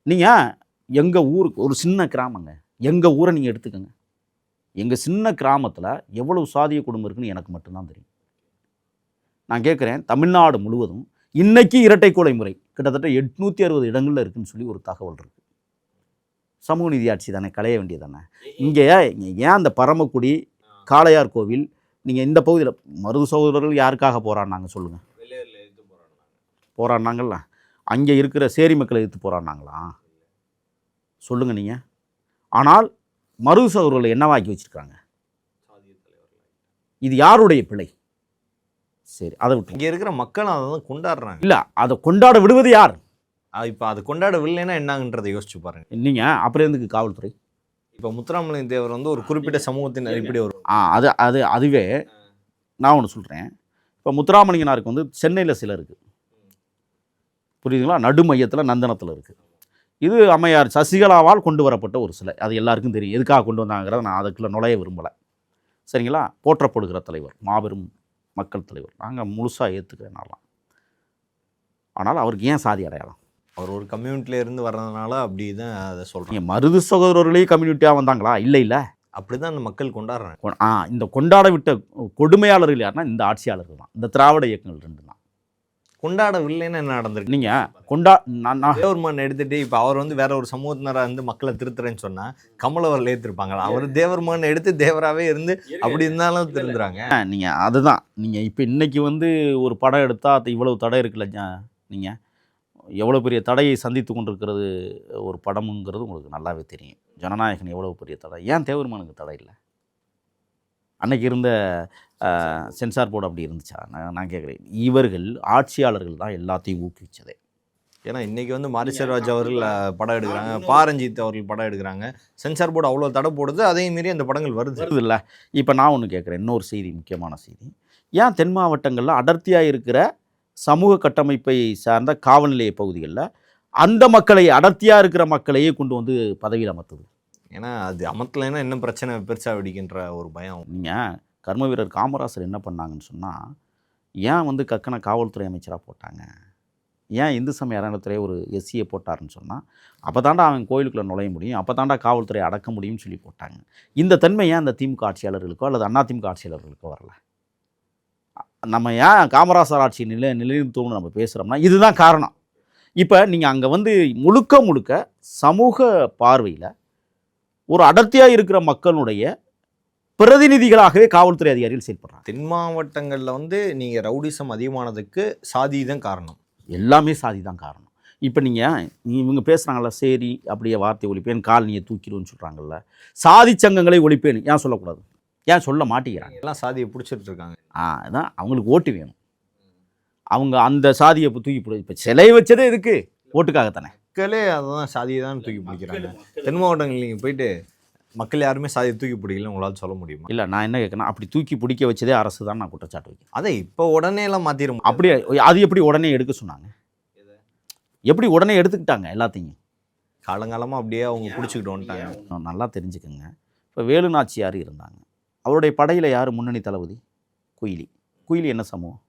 நீங்கள் எங்கள் ஊருக்கு ஒரு சின்ன கிராமங்க, எங்கள் ஊரை நீங்கள் எடுத்துக்கோங்க. எங்கள் சின்ன கிராமத்தில் எவ்வளவு சாதிய குடும்பம் இருக்குன்னு எனக்கு மட்டும்தான் தெரியும். நான் கேட்குறேன், தமிழ்நாடு முழுவதும் இன்னைக்கு இரட்டை கொலை முறை கிட்டத்தட்ட 860 இடங்களில் இருக்குன்னு சொல்லி ஒரு தகவல் இருக்குது. சமூக நீதி ஆட்சி தானே, களைய வேண்டியது தானே. இங்கே ஏன் அந்த பரமக்குடி, காளையார் கோவில், நீங்கள் இந்த பகுதியில் மருது சகோதரர்கள் யாருக்காக போராடினாங்க சொல்லுங்கள்? போராடினாங்கல்ல. அங்கே இருக்கிற சேரி மக்களை எதிர்த்து போராடினாங்களா சொல்லுங்கள் நீங்கள்? ஆனால் மருது சகோதரர்களை என்னவாக்கி வச்சுருக்காங்க? இது யாருடைய பிழை? சரி, அதை விட்டு இங்கே இருக்கிற மக்கள் அதை தான் கொண்டாடுறாங்க. இல்லை, அதை கொண்டாட விடுவது யார்? இப்போ அதை கொண்டாடவில்லைன்னா என்னங்கன்றதை யோசிச்சு பாருங்க. நீங்கள் அப்புறம் எதுக்கு காவல்துறை? இப்போ முத்துராமலிங்க தேவர் வந்து ஒரு குறிப்பிட்ட சமூகத்தின் அடிப்படை வரும். அதுவே நான் ஒன்று சொல்கிறேன். இப்போ முத்துராமலிங்கனாருக்கு வந்து சென்னையில் சிலை இருக்குது, புரியுதுங்களா? நடு மையத்தில் நந்தனத்தில் இருக்குது. இது அம்மையார் சசிகலாவால் கொண்டு வரப்பட்ட ஒரு சிலை, அது எல்லாருக்கும் தெரியும். எதுக்காக கொண்டு வந்தாங்கிறத நான் அதுக்குள்ளே நுழைய விரும்பலை, சரிங்களா? போற்றப்படுகிற தலைவர், மாபெரும் மக்கள் தலைவர், நாங்கள் முழுசாக ஏற்றுக்கிறேனாலாம். ஆனால் அவருக்கு ஏன் சாதி அடையாளம்? அவர் ஒரு கம்யூனிட்டியில் இருந்து வர்றதுனால அப்படி தான் அதை சொல்கிறேன். மருது சகோதரர்களே கம்யூனிட்டியாக வந்தாங்களா? இல்லை இல்லை, அப்படி தான் அந்த மக்கள் கொண்டாடுறாங்க. இந்த கொண்டாட விட்ட கொடுமையாளர்கள் யாருன்னா இந்த ஆட்சியாளர்கள் தான், இந்த திராவிட இயக்கங்கள் 2 தான். கொண்டாடவில்லைன்னு என்ன நடந்திருக்கு? நீங்கள் தேவர்மன் எடுத்துகிட்டு இப்போ அவர் வந்து வேற ஒரு சமூகத்தினராக இருந்து மக்களை திருத்துறேன்னு சொன்னால் கமலவரில் ஏற்றிருப்பாங்களா? அவர் தேவர்மன் எடுத்து தேவராகவே இருந்து அப்படி இருந்தாலும் திருந்துறாங்க. நீங்கள் அதுதான், நீங்கள் இப்போ இன்றைக்கி வந்து ஒரு படம் எடுத்தால் அது இவ்வளவு தடை இருக்குல்ல, நீங்கள் எவ்வளோ பெரிய தடையை சந்தித்து கொண்டிருக்கிறது ஒரு படமுங்கிறது உங்களுக்கு நல்லாவே தெரியும். ஜனநாயகன் எவ்வளோ பெரிய தடை, ஏன் தேவர்மனுக்கு தடை இல்லை? அன்னைக்கு இருந்த சென்சார் போர்டு அப்படி இருந்துச்சா? நான் கேட்குறேன். இவர்கள் ஆட்சியாளர்கள் தான் எல்லாத்தையும் ஊக்குவிச்சதே. ஏன்னா இன்றைக்கி வந்து மாரிசெல்வராஜ் அவர்கள் படம் எடுக்கிறாங்க, பாரஞ்சித் அவர்கள் படம் எடுக்கிறாங்க, சென்சார் போர்டு அவ்வளோ தடை போடுது, அதே மீறி அந்த படங்கள் வருது இல்லை. இப்போ நான் ஒன்று கேட்குறேன், இன்னொரு செய்தி, முக்கியமான செய்தி. ஏன் தென் மாவட்டங்களில் அடர்த்தியாக இருக்கிற சமூக கட்டமைப்பை சார்ந்த காவல் நிலைய பகுதிகளில் அந்த மக்களை, அடர்த்தியாக இருக்கிற மக்களையே கொண்டு வந்து பதவியில் அமர்த்துது? ஏன்னா அது அமர்த்தலைன்னா என்ன பிரச்சனை பெருசாக வெடிக்கின்ற ஒரு பயம். நீங்கள் கர்ம வீரர் காமராசர் என்ன பண்ணாங்கன்னு சொன்னால், ஏன் வந்து கக்கனை காவல்துறை அமைச்சராக போட்டாங்க? ஏன் இந்து சமய அறநிலையத்துறை ஒரு எஸ்சியை போட்டாருன்னு சொன்னால், அப்போ தாண்டா அவன் கோயிலுக்குள்ளே நுழைய முடியும், அப்போ தாண்டா காவல்துறை அடக்க முடியும்னு சொல்லி போட்டாங்க. இந்த தன்மை ஏன் அந்த திமுக ஆட்சியாளர்களுக்கோ அல்லது அதிமுக ஆட்சியாளர்களுக்கோ வரல? நம்ம ஏன் காமராசர் ஆட்சி நிலைநிறுத்தணும்னு நம்ம பேசுகிறோம்னா இதுதான் காரணம். இப்போ நீங்கள் அங்கே வந்து முழுக்க சமூக பார்வையில் ஒரு அடர்த்தியாக இருக்கிற மக்களுடைய பிரதிநிதிகளாகவே காவல்துறை அதிகாரிகள் செயல்படுறாங்க. தென் மாவட்டங்களில் வந்து நீங்கள் ரவுடிசம் அதிகமானதுக்கு சாதி தான் காரணம், எல்லாமே சாதி தான் காரணம். இப்போ இவங்க பேசுகிறாங்கல்ல, சரி அப்படியே வார்த்தை ஒழிப்பேன், காலனியை தூக்கிடுவோன்னு சொல்கிறாங்கல்ல, சாதி சங்கங்களை ஒழிப்பேன் ஏன் சொல்லக்கூடாது? ஏன் சொல்ல மாட்டேங்கிறாங்க? எல்லாம் சாதியை பிடிச்சிட்டு இருக்காங்க. அதான் அவங்களுக்கு ஓட்டு வேணும், அவங்க அந்த சாதியை தூக்கி பிடி. இப்போ சிலை வச்சதே எதுக்கு? ஓட்டுக்காகத்தானே. மக்களே அதுதான் சாதியை தான் தூக்கி பிடிக்கிறாங்க. தென் மாவட்டங்கள் நீங்கள் போயிட்டு மக்கள் யாருமே சாதியை தூக்கி பிடிக்கல உங்களால் சொல்ல முடியுமா? இல்லை, நான் என்ன கேட்குறேன், அப்படி தூக்கி பிடிக்க வச்சதே அரசு தான் நான் குற்றச்சாட்டு வைக்கிறேன். அதை இப்போ உடனே எல்லாம் மாற்றிடும். அப்படியே அது எப்படி உடனே எடுக்க சொன்னாங்க? எப்படி உடனே எடுத்துக்கிட்டாங்க எல்லாத்தையும்? காலங்காலமாக அப்படியே அவங்க பிடிச்சிக்கிட்டு வந்துட்டாங்க. நல்லா தெரிஞ்சுக்கோங்க. இப்போ வேலு நாச்சியார் இருந்தாங்க, அவருடைய படையில் யார் முன்னணி தளபதி? குயிலி. குயிலி என்ன சமூகம்?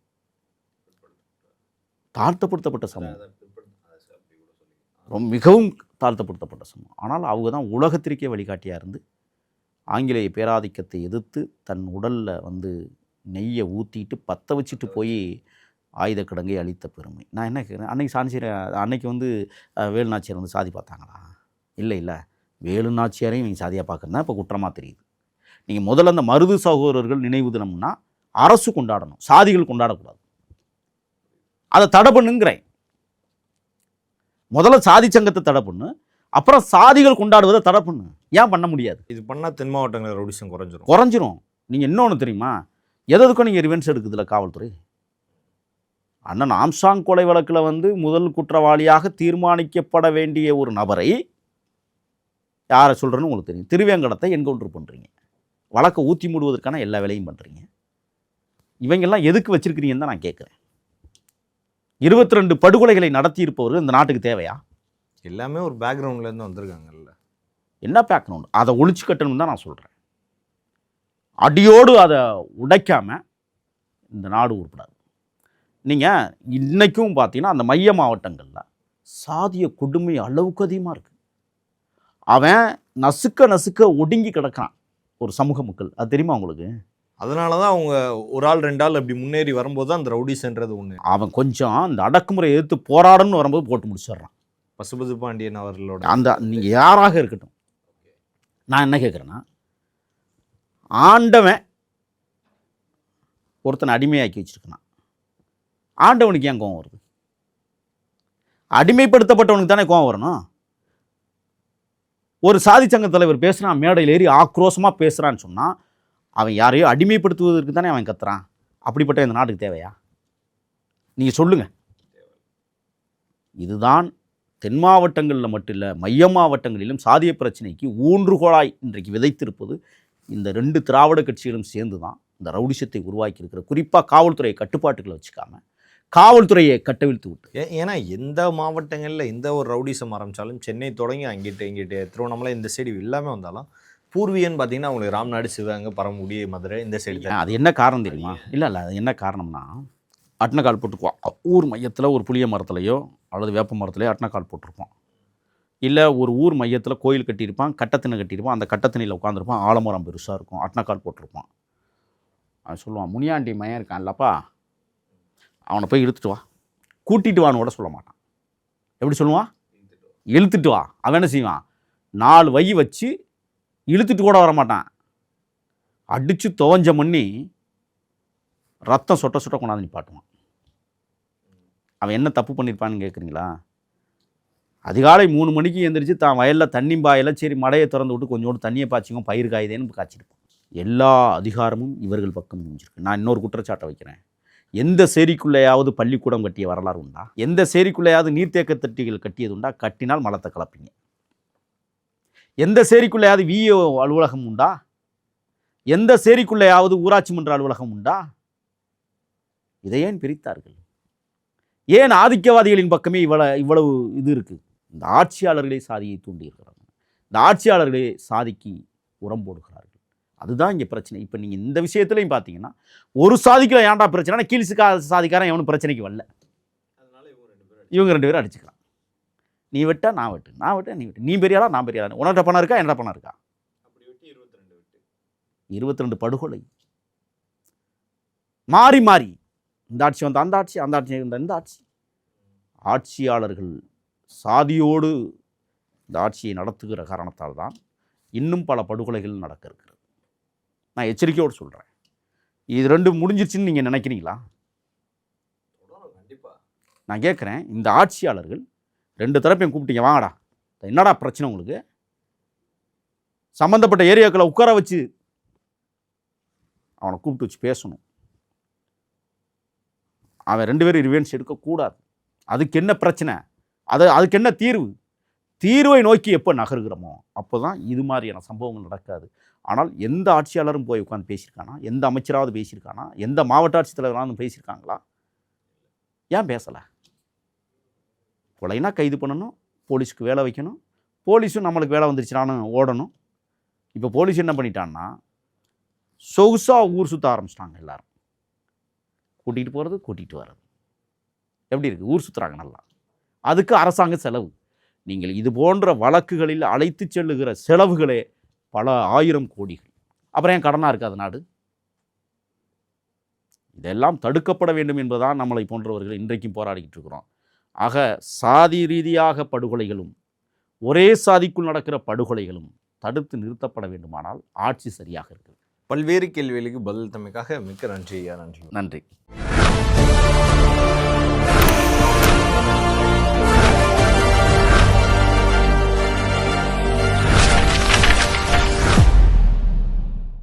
தாழ்த்தப்படுத்தப்பட்ட சமூகம், மிகவும் தாழ்த்தப்படுத்தப்பட்ட சமூகம். ஆனால் அவங்க தான் உலகத்திற்கே வழிகாட்டியாக இருந்து ஆங்கிலேய பேராதிக்கத்தை எதிர்த்து தன் உடலில் வந்து நெய்யை ஊற்றிட்டு பற்ற வச்சுட்டு போய் ஆயுத கிடங்கை அளித்த பெருமை. நான் என்ன கேட்குறேன், அன்னைக்கு வந்து வேலு நாச்சியார் வந்து சாதி பார்த்தாங்களா? இல்லை, வேலு நாச்சியாரையும் நீங்கள் சாதியாக பார்க்குறது தான் இப்போ குற்றமாக தெரியுது. நீங்கள் முதல்ல அந்த மருது சகோதரர்கள் நினைவு தினம்னா அரசு கொண்டாடணும், சாதிகள் கொண்டாடக்கூடாது. அதை தடை பண்ணுங்கிறேன். முதல்ல சாதி சங்கத்தை தடை பண்ணு, அப்புறம் சாதிகள் கொண்டாடுவதை தடை பண்ணு. ஏன் பண்ண முடியாது? இது பண்ணால் தென் மாவட்டங்களில் ரவுடிசம் குறைஞ்சிரும். நீங்கள் இன்னொன்று தெரியுமா, எதுக்கும் நீங்கள் ரிவென்ஸ் எடுக்குதுல காவல்துறை. அண்ணன் ஆம்ஸ்ட்ராங் கொலை வழக்கில் வந்து முதல் குற்றவாளியாக தீர்மானிக்கப்பட வேண்டிய ஒரு நபரை யாரை சொல்கிறேன்னு உங்களுக்கு தெரியும், திருவேங்கடத்தை என்கவுண்டர் பண்ணுறீங்க, வழக்கை ஊற்றி மூடுவதற்கான எல்லா வேலையும் பண்ணுறீங்க. இவங்கெல்லாம் எதுக்கு வச்சிருக்கிறீங்கன்னு தான் நான் கேட்குறேன். 22 படுகொலைகளை நடத்தியிருப்பவர்கள் இந்த நாட்டுக்கு தேவையா? எல்லாமே ஒரு பேக்ரவுண்ட்லேருந்து வந்திருக்காங்கல்ல. என்ன பேக்கணும், அதை ஒழிச்சு கட்டணும்னு தான் நான் சொல்கிறேன். அடியோடு அதை உடைக்காமல் இந்த நாடு உருப்படாது. நீங்கள் இன்றைக்கும் பார்த்தீங்கன்னா அந்த மைய மாவட்டங்களில் சாதிய கொடுமை அளவுக்கு அதிகமாக இருக்குது. அவன் நசுக்க ஒடுங்கி கிடக்கான் ஒரு சமூக மக்கள், அது தெரியுமா உங்களுக்கு? அதனால தான் அவங்க ஒரு ஆள் 2 ஆள் அப்படி முன்னேறி வரும்போது தான் அந்த ரவுடிஸ்ன்றது ஒன்று. அவன் கொஞ்சம் அந்த அடக்குமுறை எதிர்த்து போராடணும்னு வரும்போது போட்டு முடிச்சிடுறான். பசுபதி பாண்டியன் அவர்களோட அந்த நீங்கள் யாராக இருக்கட்டும், நான் என்ன கேட்குறேன்னா, ஆண்டவன் ஒருத்தனை அடிமையாக்கி வச்சிருக்கான், ஆண்டவனுக்கு ஏன் கோவம் வருது? அடிமைப்படுத்தப்பட்டவனுக்கு தானே கோவம் வரணும். ஒரு சாதி சங்க தலைவர் பேசுகிறான், மேடையில் ஏறி ஆக்ரோஷமாக பேசுகிறான்னு சொன்னால் அவன் யாரையோ அடிமைப்படுத்துவதற்கு தானே அவன் கத்துறான். அப்படிப்பட்ட இந்த நாட்டுக்கு தேவையா? நீங்கள் சொல்லுங்கள். இதுதான் தென் மாவட்டங்களில் மட்டும் இல்லை, மைய மாவட்டங்களிலும் சாதிய பிரச்சனைக்கு ஊன்றுகோலாய் இன்றைக்கு விதைத்திருப்பது இந்த 2 திராவிட கட்சிகளும் சேர்ந்து தான் இந்த ரவுடிசத்தை உருவாக்கி இருக்கிற. குறிப்பாக காவல்துறையை கட்டுப்பாட்டுகளை வச்சுக்காம காவல்துறையை கட்டவிழ்த்து விட்டு. ஏன்னா எந்த மாவட்டங்களில் எந்த ஒரு ரவுடிசம் ஆரம்பித்தாலும் சென்னை தொடங்கி இங்கிட்டு திருவண்ணாமலை இந்த சைடு எல்லாமே வந்தாலும் பூர்வீகன்னு பார்த்தீங்கன்னா அவங்களுக்கு ராம்நாடு, சிவகங்கை, பரமக்குடி, மதுரை இந்த சைடு தான். அது என்ன காரணம் தெரியுமா? இல்லை அது என்ன காரணம்னா, அட்னக்கால் போட்டுக்குவோம். ஊர் மையத்தில் ஒரு புளிய மரத்துலையோ அல்லது வேப்ப மரத்துலையோ அட்னக்கால் போட்டிருப்போம். இல்லை ஒரு ஊர் மையத்தில் கோயில் கட்டியிருப்பான், கட்டத்தினை கட்டியிருப்பான், அந்த கட்டத்தினையில் உட்காந்துருப்பான், ஆலமரம் பெருசாக இருக்கும், அட்னக்கால் போட்டிருப்பான். அவன் சொல்லுவான், முனியாண்டி மையம் இருக்கான்லப்பா, அவனை போய் இழுத்துட்டு வா, கூட்டிகிட்டு வான்னு கூட சொல்ல மாட்டான். எப்படி சொல்லுவான்? இழுத்துட்டு வா. அவன் என்ன செய்வான்? 4 வை வச்சு இழுத்துட்டு கூட வர மாட்டான், அடித்து துவஞ்ச மண்ணி ரத்தம் சொட்ட சொட்ட கொண்டாந்து நிப்பாட்டுவான். அவன் என்ன தப்பு பண்ணியிருப்பான்னு கேட்குறீங்களா? அதிகாலை 3 மணிக்கு எழுந்திரிச்சு தான் வயலில் தண்ணி பாயல, சரி மடையை திறந்து விட்டு கொஞ்சோண்டு தண்ணியை பாய்ச்சிக்கும், பயிர் காயுதேன்னு காய்ச்சிருப்பான். எல்லா அதிகாரமும் இவர்கள் பக்கம் முடிஞ்சிருக்கு. நான் இன்னொரு குற்றச்சாட்டை வைக்கிறேன். எந்த சேரிக்குள்ளேயாவது பள்ளிக்கூடம் கட்டிய வரலாறு உண்டா? எந்த சேரிக்குள்ளேயாவது நீர்த்தேக்க தொட்டிகள் கட்டியது உண்டா? கட்டினால் மலத்தை கலப்பீங்க. எந்த சேரிக்குள்ளேயாவது விஏஓ அலுவலகம் உண்டா? எந்த சேரிக்குள்ளேயாவது ஊராட்சி மன்ற அலுவலகம் உண்டா? இதை ஏன் பிரித்தார்கள்? ஏன் ஆதிக்கவாதிகளின் பக்கமே இவ்வளவு இது இருக்குது? இந்த ஆட்சியாளர்களே சாதியை தூண்டியிருக்கிறாங்க. இந்த ஆட்சியாளர்களே சாதிக்கு உரம் போடுகிறார்கள். அதுதான் இங்கே பிரச்சனை. இப்போ நீங்கள் இந்த விஷயத்துலையும் பார்த்தீங்கன்னா, ஒரு சாதிக்கு ஏன்டா பிரச்சனை, கீழ் சாதிக்காரன் எவனும் பிரச்சனைக்கு வரல, இவங்க 2 பேரும் அடிச்சுக்கலாம். நீ வெட்டா நான் வெட்டு, நான் வெட்ட நீ வெட்டு, நீ பெரியாளா நான் பெரியாளா, உனட்ட பணம் இருக்கா என்னடா பணம் இருக்கா? 22 படுகொலை மாறி மாறி, இந்த ஆட்சி வந்த அந்த ஆட்சி, அந்த ஆட்சி வந்த இந்த ஆட்சி. ஆட்சியாளர்கள் சாதியோடு இந்த ஆட்சியை நடத்துகிற காரணத்தால் தான் இன்னும் பல படுகொலைகள் நடக்க இருக்கிறது. நான் எச்சரிக்கையோடு சொல்கிறேன். இது 2 முடிஞ்சிருச்சுன்னு நீங்கள் நினைக்கிறீங்களா? நான் கேட்குறேன், இந்த ஆட்சியாளர்கள் 2 தரப்பையும் கூப்பிட்டீங்க, வாங்கடா, என்னடா பிரச்சனை உங்களுக்கு? சம்மந்தப்பட்ட ஏரியாக்களை உட்கார வச்சு அவனை கூப்பிட்டு வச்சு பேசணும். அவன் 2 பேரும் ரிவென்ஸ் எடுக்கக்கூடாது. அதுக்கு என்ன பிரச்சனை, அதுக்கு என்ன தீர்வை நோக்கி எப்போ நகருகிறோமோ அப்போ தான் இது மாதிரியான சம்பவங்கள் நடக்காது. ஆனால் எந்த ஆட்சியாளரும் போய் உட்காந்து பேசியிருக்கானா? எந்த அமைச்சராவது பேசியிருக்கானா? எந்த மாவட்ட ஆட்சித்தலைவராலும் பேசியிருக்காங்களா? ஏன் பேசலை? கொலைனா கைது பண்ணணும், போலீஸுக்கு வேலை வைக்கணும், போலீஸும் நம்மளுக்கு வேலை வந்துருச்சுனான்னு ஓடணும். இப்போ போலீஸ் என்ன பண்ணிட்டான்னா, சொகுசாக ஊர் சுற்ற ஆரம்பிச்சிட்டாங்க. எல்லாரும் கூட்டிகிட்டு போகிறது, கூட்டிகிட்டு வர்றது. எப்படி இருக்குது? ஊர் சுற்றுறாங்க நல்லா. அதுக்கு அரசாங்க செலவு. நீங்கள் இது போன்ற வழக்குகளில் அழைத்து செல்லுகிற செலவுகளே பல 1000 கோடிகள். அப்புறம் ஏன் கடனாக இருக்காது நாடு? இதெல்லாம் தடுக்கப்பட வேண்டும் என்பதுதான் நம்மளை போன்றவர்கள் இன்றைக்கும் போராடிக்கிட்டு இருக்கிறோம். ஆக சாதி ரீதியாக படுகொலைகளும் ஒரே சாதிக்குள் நடக்கிற படுகொலைகளும் தடுத்து நிறுத்தப்பட வேண்டுமானால் ஆட்சி சரியாக இருக்குது. பல்வேறு கேள்விகளுக்கு பதில் தமைக்காக மிக்க நன்றி. நன்றி.